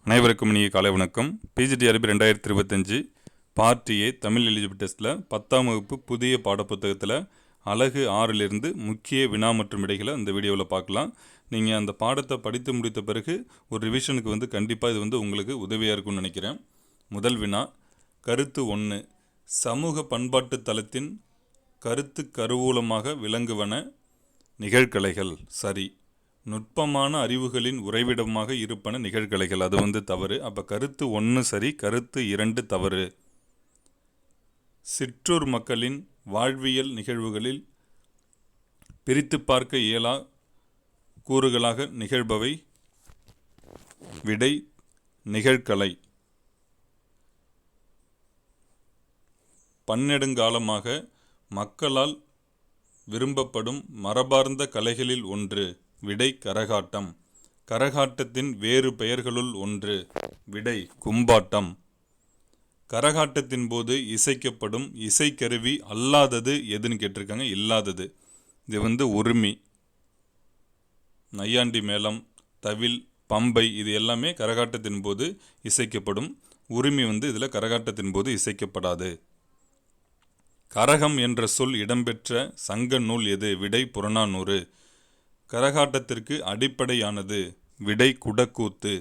அனைவருக்கும் இனிய காலை வணக்கம். PGTRB 2025 part A Tamil eligible டெஸ்ட்டில் 10ஆம் வகுப்பு புதிய பாடப்புத்தகத்தில் அலகு 6லிருந்து முக்கிய வினா மற்றும் விடைகளை இந்த வீடியோவில் பார்க்கலாம். நீங்கள் அந்த பாடத்தை படித்து முடித்த பிறகு ஒரு ரிவிஷனுக்கு கண்டிப்பாக இது உங்களுக்கு உதவியாக இருக்கும்னு நினைக்கிறேன். முதல் வினா, கருத்து 1. சமூக பண்பாட்டு தளத்தின் கருத்து கருவூலமாக விளங்குவன நிகழ்கலைகள். சரி. நுட்பமான அறிவுகளின் உறைவிடமாக இருப்பன நிகழ்கலைகள். அது தவறு. அப்போ கருத்து 1 சரி, கருத்து 2 தவறு. சிற்றூர் மக்களின் வாழ்வியல் நிகழ்வுகளில் பிரித்து பார்க்க இயலா கூறுகளாக நிகழ்பவை. விடை நிகழ்கலை. பன்னெடுங்காலமாக மக்களால் விரும்பப்படும் மரபார்ந்த கலைகளில் ஒன்று. விடை கரகாட்டம். கரகாட்டத்தின் வேறு பெயர்களுள் ஒன்று. விடை கும்பாட்டம். கரகாட்டத்தின் போது இசைக்கப்படும் இசைக்கருவி அல்லாதது எதுன்னு கேட்டிருக்காங்க. இல்லாதது. இது உருமி, நையாண்டி மேளம், தவில், பம்பை இது எல்லாமே கரகாட்டத்தின் போது இசைக்கப்படும். உருமி இதில் கரகாட்டத்தின் போது இசைக்கப்படாது. கரகம் என்ற சொல் இடம்பெற்ற சங்க நூல் எது? விடை புறநானூறு. கரகாட்டத்திற்கு அடிப்படையானது. விடை குடக்கூத்து.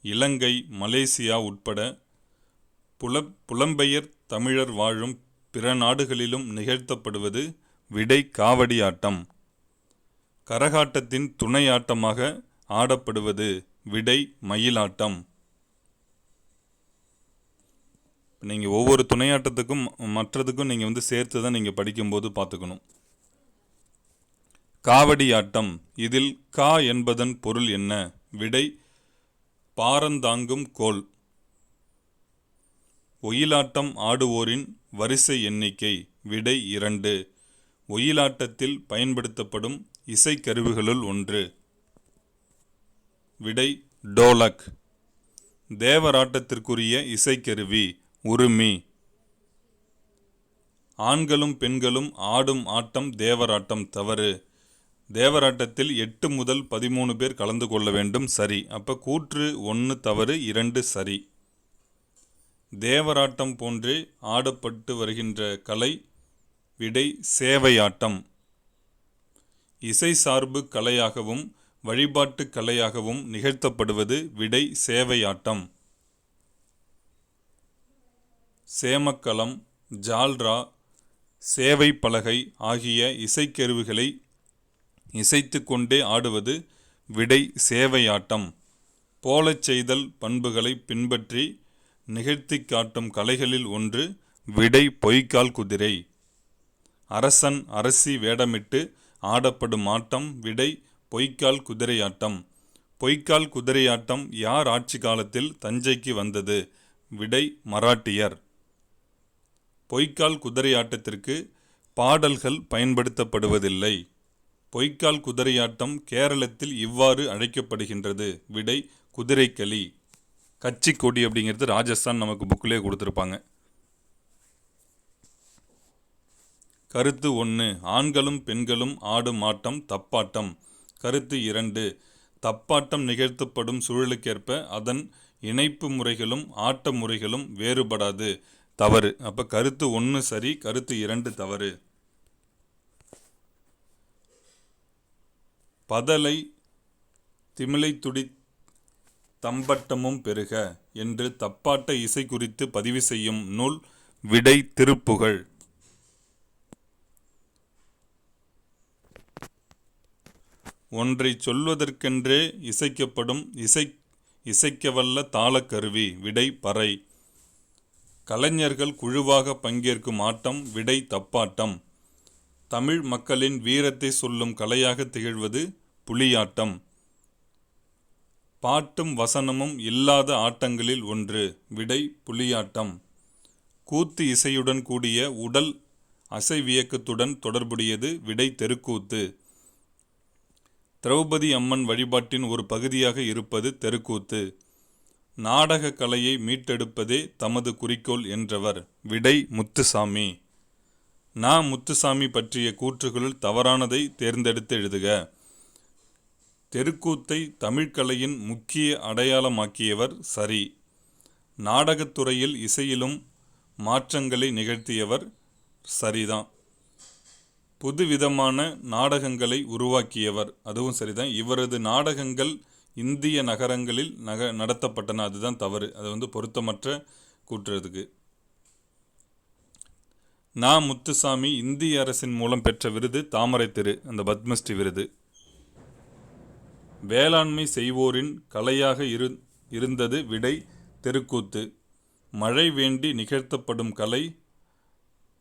இலங்கை, மலேசியா உட்பட புலம்பெயர் தமிழர் வாழும் பிற நாடுகளிலும் நிகழ்த்தப்படுவது. விடை காவடியாட்டம். கரகாட்டத்தின் துணையாட்டமாக ஆடப்படுவது. விடை மயிலாட்டம். நீங்கள் ஒவ்வொரு துணையாட்டத்துக்கும் மற்றதுக்கும் நீங்கள் சேர்த்து தான் நீங்கள் படிக்கும்போது பார்த்துக்கணும். காவடியாட்டம். இதில் கா என்பதன் பொருள் என்ன? விடை பாரந்தாங்கும் கோல். ஒயிலாட்டம் ஆடுவோரின் வரிசை எண்ணிக்கை. விடை 2. ஒயிலாட்டத்தில் பயன்படுத்தப்படும் இசைக்கருவிகளுள் ஒன்று. விடை டோலக். தேவராட்டத்திற்குரிய இசைக்கருவி. உருமி. ஆண்களும் பெண்களும் ஆடும் ஆட்டம் தேவராட்டம். தவறு. தேவராட்டத்தில் 8 முதல் 13 பேர் கலந்து கொள்ள வேண்டும். சரி. அப்போ கூற்று 1 தவறு, 2 சரி. தேவராட்டம் போன்றே ஆடப்பட்டு வருகின்ற கலை. விடை சேவையாட்டம். இசை சார்பு கலையாகவும் வழிபாட்டு கலையாகவும் நிகழ்த்தப்படுவது. விடை சேவையாட்டம். சேமக்கலம், ஜால்ரா, சேவை பலகை ஆகிய இசைக்கருவிகளை இசைத்து கொண்டே ஆடுவது. விடை சேவையாட்டம். போலச் செய்தல் பண்புகளை பின்பற்றி நிகழ்த்தி காட்டும் கலைகளில் ஒன்று. விடை பொய்க்கால் குதிரை. அரசன் அரசி வேடமிட்டு ஆடப்படும் ஆட்டம். விடை பொய்க்கால் குதிரையாட்டம். பொய்க்கால் குதிரையாட்டம் யார் ஆட்சி காலத்தில் தஞ்சைக்கு வந்தது? விடை மராட்டியர். பொய்க்கால் குதிரையாட்டத்திற்கு பாடல்கள் பயன்படுத்தப்படுவதில்லை. பொய்க்கால் குதிரையாட்டம் கேரளத்தில் இவ்வாறு அழைக்கப்படுகின்றது. விடை குதிரைக்களி. கச்சிக்கொடி அப்படிங்கிறது ராஜஸ்தான் நமக்கு புக்கிலே கொடுத்துருப்பாங்க. கருத்து 1. ஆண்களும் பெண்களும் ஆடும் ஆட்டம் தப்பாட்டம். கருத்து 2. தப்பாட்டம் நிகழ்த்தப்படும் சூழலுக்கேற்ப அதன் இணைப்பு முறைகளும் ஆட்ட முறைகளும் வேறுபடாது. தவறு. அப்போ கருத்து 1 சரி, கருத்து 2 தவறு. பதலை திமிலைத்துடி தம்பட்டமும் பெருக என்று தப்பாட்ட இசை குறித்து பதிவு செய்யும் நூல். விடை திருப்புகழ். ஒன்றை சொல்வதற்கென்றே இசைக்கப்படும் இசைக்கவல்ல தாளக்கருவி. விடை பறை. கலைஞர்கள் குழுவாக பங்கேற்கும் ஆட்டம். விடை தப்பாட்டம். தமிழ் மக்களின் வீரத்தை சொல்லும் கலையாக திகழ்வது புலியாட்டம். பாட்டும் வசனமும் இல்லாத ஆட்டங்களில் ஒன்று. விடை புலியாட்டம். கூத்து இசையுடன் கூடிய உடல் அசைவியக்கத்துடன் தொடர்புடையது. விடை தெருக்கூத்து. திரௌபதி அம்மன் வழிபாட்டின் ஒரு பகுதியாக இருப்பது தெருக்கூத்து. நாடக கலையை மீட்டெடுப்பதே தமது குறிக்கோள் என்றவர். விடை முத்துசாமி. முத்துசாமி பற்றிய கூற்றுகளுள் தவறானதை தேர்ந்தெடுத்து எழுதுக. தெருக்கூத்தை தமிழ்கலையின் முக்கிய அடையாளமாக்கியவர் சரி. நாடகத்துறையில் இசையிலும் மாற்றங்களை நிகழ்த்தியவர் சரிதான். புதுவிதமான நாடகங்களை உருவாக்கியவர், அதுவும் சரிதான். இவரது நாடகங்கள் இந்திய நகரங்களில் நடத்தப்பட்டன, அதுதான் தவறு. அது பொருத்தமற்ற கூற்றுறதுக்கு. நா. முத்துசாமி இந்திய அரசின் மூலம் பெற்ற விருது தாமரை திரு, அந்த பத்மஸ்ரீ விருது. வேளாண்மை செய்வோரின் கலையாக இருந்தது விடை தெருக்கூத்து. மழை வேண்டி நிகழ்த்தப்படும் கலை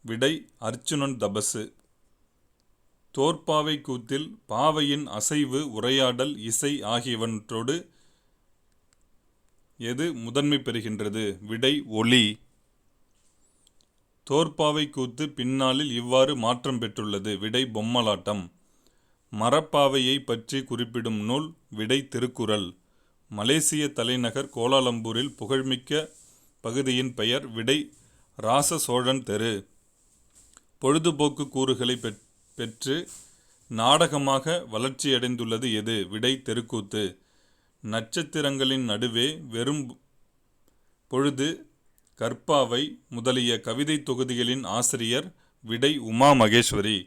விடை அர்ச்சுனன் தபசு. தோற்பாவை கூத்தில் பாவையின் அசைவு, உரையாடல், இசை ஆகியவற்றோடு எது முதன்மை பெறுகின்றது? விடை ஒலி. தோற்பாவை கூத்து பின்னாளில் இவ்வாறு மாற்றம் பெற்றுள்ளது. விடை பொம்மலாட்டம். மரப்பாவையை பற்றி குறிப்பிடும் நூல் விடை திருக்குறள். மலேசிய தலைநகர் கோலாலம்பூரில் புகழ்மிக்க பகுதியின் பெயர் விடை ராச சோழன் தெரு. பொழுதுபோக்கு கூறுகளை பெற்று நாடகமாக வளர்ச்சியடைந்துள்ளது எது? விடை தெருக்கூத்து. நட்சத்திரங்களின் நடுவே வெறும் பொழுது கற்பாவை முதலிய கவிதை தொகுதிகளின் ஆசிரியர் விடை உமா மகேஸ்வரி.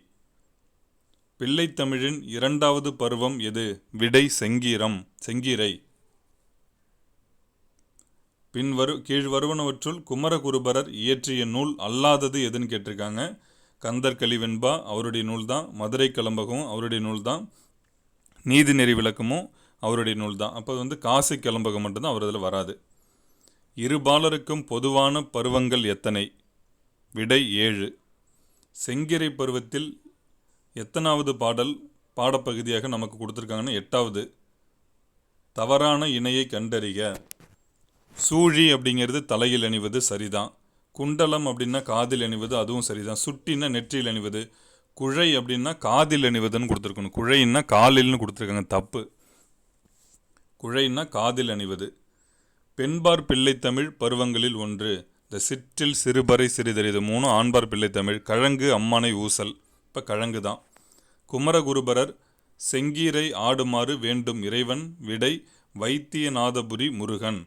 பிள்ளைத்தமிழின் இரண்டாவது பருவம் எது? விடை செங்கீரை. கீழ்வருவனவற்றுள் குமரகுருபரர் இயற்றிய நூல் அல்லாதது எதுன்னு கேட்டிருக்காங்க. கந்தர் கலிவெண்பா அவருடைய நூல் தான். மதுரை கலம்பகமும் அவருடைய நூல் தான். நீதிநெறி விளக்கமும் அவருடைய நூல் தான். அப்போ காசி கலம்பகம் மட்டும்தான் அவர் இதில் வராது. இருபாலருக்கும் பொதுவான பருவங்கள் எத்தனை? விடை 7. செங்கிரை பருவத்தில் எத்தனாவது பாடப்பகுதியாக நமக்கு கொடுத்துருக்காங்கன்னா 8வது. தவறான இணையை கண்டறிக. சூழி அப்படிங்கிறது தலையில் அணிவது, சரிதான். குண்டலம் அப்படின்னா காதில் அணிவது, அதுவும் சரிதான். சுட்டின்னா நெற்றியில் அணிவது. குழை அப்படின்னா காதில் அணிவதுன்னு கொடுத்துருக்கணும். குழைன்னா காலில்னு கொடுத்துருக்காங்க, தப்பு. குழைன்னா காதில் அணிவது. பெண்பார் பிள்ளைத்தமிழ் பருவங்களில் ஒன்று. இந்த சிற்றில் சிறுபறை சிறிதறிது 3 ஆண்பார் பிள்ளைத்தமிழ். கழங்கு அம்மானை ஊசல். இப்போ கழங்கு தான். குமரகுருபரர் செங்கீரை ஆடுமாறு வேண்டும் இறைவன். விடை வைத்தியநாதபுரி முருகன்.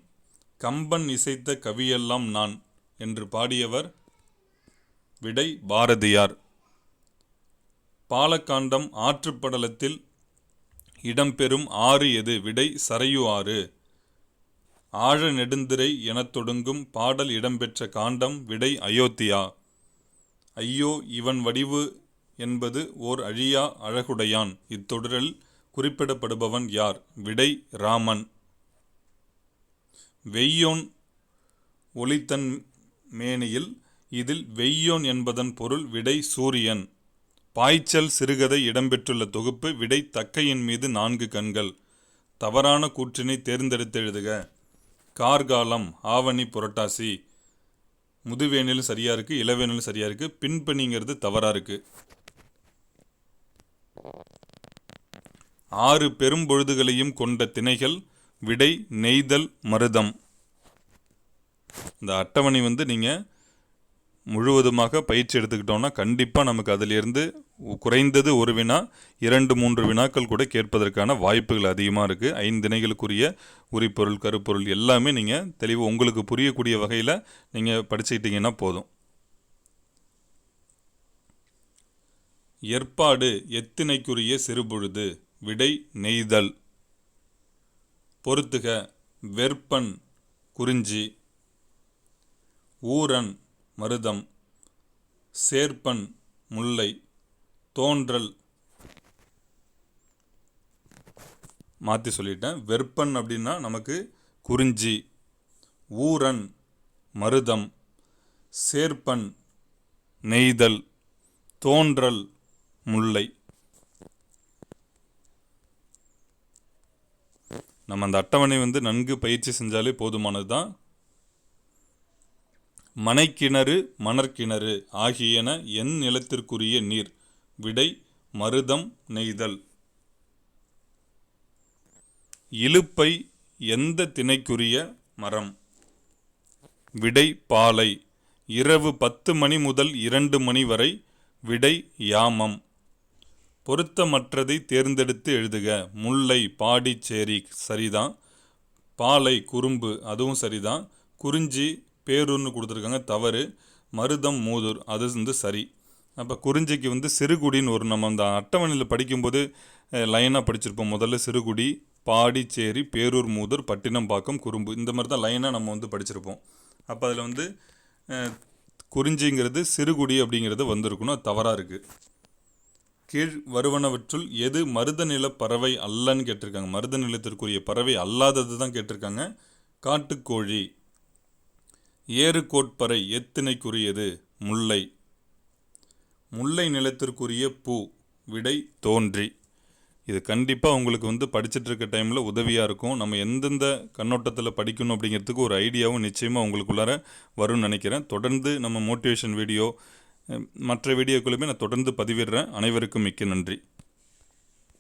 கம்பன் இசைத்த கவியெல்லாம் நான் என்று பாடியவர் விடை பாரதியார். பாலக்காண்டம் ஆற்றுப்படலத்தில் இடம்பெறும் ஆறு எது? விடை சரையு ஆறு. ஆழ நெடுந்திரை எனத் தொடங்கும் பாடல் இடம்பெற்ற காண்டம் விடை அயோத்தியா. ஐயோ இவன் வடிவு என்பது ஓர் அழியா அழகுடையான். இத்தொடரில் குறிப்பிடப்படுபவன் யார்? விடை ராமன். வெய்யோன் ஒளித்தன் மேனியில். இதில் வெய்யோன் என்பதன் பொருள் விடை சூரியன். பாய்ச்சல் சிறுகதை இடம்பெற்றுள்ள தொகுப்பு விடை தக்கையின் மீது 4 கண்கள். தவறான கூற்றினை தேர்ந்தெடுத்து எழுதுக. கார்காலம் ஆவணி புரட்டாசி. முதுவேனிலும் சரியா இருக்கு, இளவேனிலும் சரியா இருக்கு. பின்பணிங்கிறது தவறா இருக்கு. 6 பெரும்பொழுதுகளையும் கொண்ட திணைகள் விடை நெய்தல் மருதம். இந்த அட்டவணை நீங்கள் முழுவதுமாக பயிற்சி எடுத்துக்கிட்டோம்னா கண்டிப்பாக நமக்கு அதிலிருந்து குறைந்தது ஒரு வினா 2-3 வினாக்கள் கூட கேட்பதற்கான வாய்ப்புகள் அதிகமாக இருக்குது. 5 திணைகளுக்குரிய உரிப்பொருள் கருப்பொருள் எல்லாமே நீங்கள் தெளிவு உங்களுக்கு புரியக்கூடிய வகையில் நீங்கள் படிச்சுக்கிட்டீங்கன்னா போதும். ஏற்பாடு எத்திணைக்குரிய சிறுபொழுது? விடை நெய்தல். பொறுத்துக. வெற்பன் குறிஞ்சி. ஊரன் மருதம். சேர்ப்பன் முல்லை. தோன்றல் மாற்றி சொல்லிட்டேன். வெற்பன் அப்படின்னா நமக்கு குறிஞ்சி. ஊரன் மருதம். சேர்ப்பன் நெய்தல். தோன்றல் முல்லை. நம்ம அந்த அட்டவணை நன்கு பயிற்சி செஞ்சாலே போதுமானது தான். மனைக்கிணறு மணற்கிணறு ஆகியன என் நிலத்திற்குரிய நீர்? விடை மருதம் நெய்தல். இலுப்பை எந்த திணைக்குரிய மரம்? விடை பாலை. இரவு 10 மணி முதல் 2 மணி வரை. விடை யாமம். பொருத்தமற்றதை தேர்ந்தெடுத்து எழுதுக. முல்லை, பாடிச்சேரி சரிதான். பாலை, குறும்பு அதுவும் சரிதான். குறிஞ்சி, பேரூர்னு கொடுத்துருக்காங்க, தவறு. மருதம், மூதூர் அது சரி. அப்போ குறிஞ்சிக்கு சிறுகுடின்னு ஒரு நம்ம அந்த அட்டவணையில் படிக்கும்போது லைனாக படிச்சிருப்போம். முதல்ல சிறுகுடி, பாடிச்சேரி, பேரூர், மூதூர், பட்டினம்பாக்கம், குறும்பு, இந்த மாதிரி தான் லைனாக நம்ம படிச்சிருப்போம். அப்போ அதில் குறிஞ்சிங்கிறது சிறுகுடி அப்படிங்கிறது வந்திருக்கணும். அது தவறாக இருக்குது. கீழ் வருவனவற்றுள் எது மருத நில பறவை அல்லன்னு கேட்டிருக்காங்க. மருத நிலத்திற்குரிய பறவை அல்லாதது தான் கேட்டிருக்காங்க. காட்டுக்கோழி. ஏறு கோட்பறை எத்திணைக்குரியது? முல்லை. முல்லை நிலத்திற்குரிய பூ? விடை தோன்றி. இது கண்டிப்பாக உங்களுக்கு படிச்சுட்டு இருக்க டைமில் உதவியாக இருக்கும். நம்ம எந்தெந்த கண்ணோட்டத்தில் படிக்கணும் அப்படிங்கிறதுக்கு ஒரு ஐடியாவும் நிச்சயமாக உங்களுக்குள்ளார வரும்னு நினைக்கிறேன். தொடர்ந்து நம்ம மோட்டிவேஷன் வீடியோ மற்ற வீடியோக்களுமே நான் தொடர்ந்து பதிவிடுறேன். அனைவருக்கும் மிக்க நன்றி.